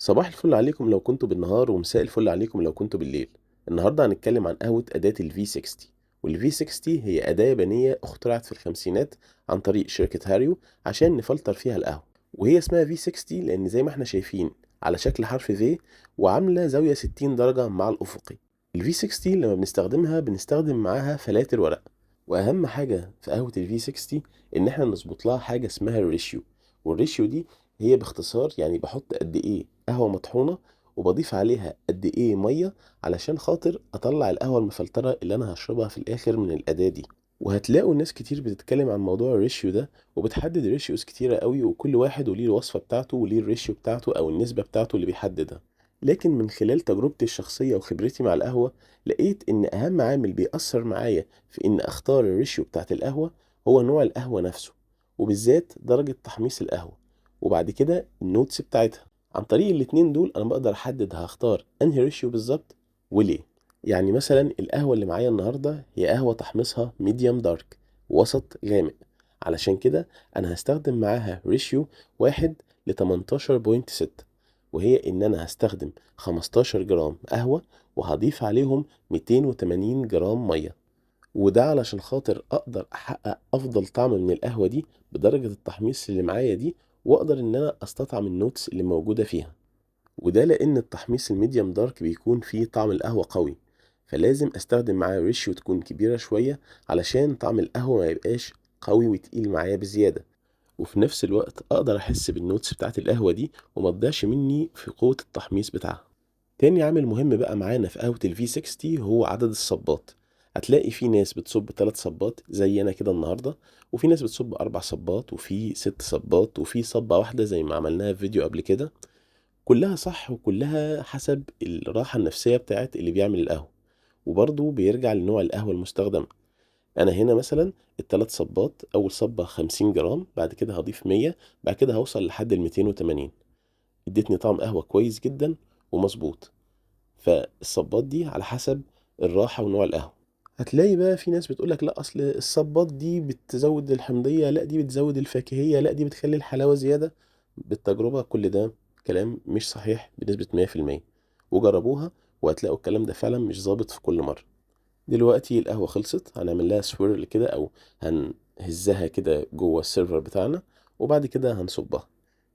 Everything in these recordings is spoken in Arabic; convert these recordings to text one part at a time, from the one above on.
صباح الفل عليكم لو كنتوا بالنهار، ومساء الفل عليكم لو كنتوا بالليل. النهارده هنتكلم عن قهوة أداة ال V60. وال V60 هي أداة يابانية اخترعت في الخمسينات عن طريق شركة هاريو عشان نفلتر فيها القهوة. وهي اسمها V60 لأن زي ما احنا شايفين على شكل حرف V، وعاملة زاوية 60 درجة مع الأفقي. ال V60 لما بنستخدمها بنستخدم معاها فلاتر ورق. وأهم حاجة في قهوة ال V60 إن احنا نظبط لها حاجة اسمها الريشيو. والريشيو دي هي باختصار يعني بحط قد إيه قهوة مطحونة وبضيف عليها قد ايه مية علشان خاطر اطلع القهوة المفلترة اللي انا هشربها في الاخر من الاداة دي. وهتلاقوا ناس كتير بتتكلم عن موضوع الريشيو ده، وبتحدد ريشيوز كتيرة قوي، وكل واحد وليه الوصفة بتاعته وليه الريشيو بتاعته او النسبة بتاعته اللي بيحددها. لكن من خلال تجربتي الشخصية وخبرتي مع القهوة، لقيت ان اهم عامل بيأثر معايا في ان اختار الريشيو بتاعت القهوة هو نوع القهوة نفسه، وبالذات درجة تحميص القهوة، وبعد كده النوتس بتاعتها. عن طريق الاتنين دول انا بقدر احدد هختار انهي ريشيو بالظبط وليه. يعني مثلا القهوة اللي معايا النهاردة هي قهوة تحميصها ميديوم دارك، وسط غامق. علشان كده انا هستخدم معاها ريشيو 1 ل 18.6، وهي ان انا هستخدم 15 جرام قهوة وهضيف عليهم 280 جرام مية. وده علشان خاطر اقدر احقق افضل طعم من القهوة دي بدرجة التحميص اللي معايا دي، واقدر ان انا استطعم النوتس اللي موجودة فيها. وده لان التحميص الميديم دارك بيكون فيه طعم القهوة قوي، فلازم استخدم معاه ريشيو تكون كبيرة شوية علشان طعم القهوة ما يبقاش قوي وتقيل معايا بزيادة. وفي نفس الوقت اقدر احس بالنوتس بتاعت القهوة دي وما تضيعش مني في قوة التحميص بتاعها. تاني عامل مهم بقى معانا في قهوة ال V60 هو عدد الصبات. هتلاقي في ناس بتصب 3 صبات زي انا كده النهاردة، وفي ناس بتصب 4 صبات، وفي 6 صبات، وفي صبة واحدة زي ما عملناها في فيديو قبل كده. كلها صح وكلها حسب الراحة النفسية بتاعت اللي بيعمل القهوة، وبرضه بيرجع لنوع القهوة المستخدمة. أنا هنا مثلا التلات صبات، أول صبة 50 جرام، بعد كده هضيف 100، بعد كده هوصل لحد 280. ادتني طعم قهوة كويس جدا ومظبوط. فالصبات دي على حسب الراحة ونوع القهوة. هتلاقي بقى في ناس بتقولك لا أصل الصبات دي بتزود الحمضية، لا دي بتزود الفاكهية، لا دي بتخلي الحلاوة زيادة. بالتجربة كل ده كلام مش صحيح بنسبة 100%، وجربوها وهتلاقوا الكلام ده فعلا مش ظابط في كل مرة. دلوقتي القهوة خلصت، هنعمل لها سويرل كده أو هنهزها كده جوه السيرفر بتاعنا، وبعد كده هنصبها.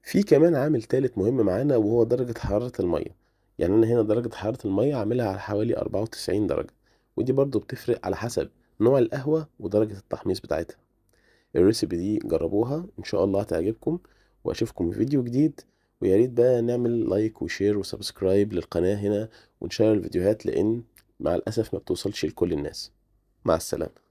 في كمان عامل تالت مهم معانا وهو درجة حرارة المية. يعني أنا هنا درجة حرارة المية عاملها على حوالي 94 درجة، ودي برضو بتفرق على حسب نوع القهوة ودرجة التحميص بتاعتها. الريسيبي دي جربوها إن شاء الله هتعجبكم، وأشوفكم في فيديو جديد. ويا ريت بقى نعمل لايك وشير وسبسكرايب للقناة هنا، ونشير الفيديوهات لأن مع الأسف ما بتوصلش لكل الناس. مع السلامة.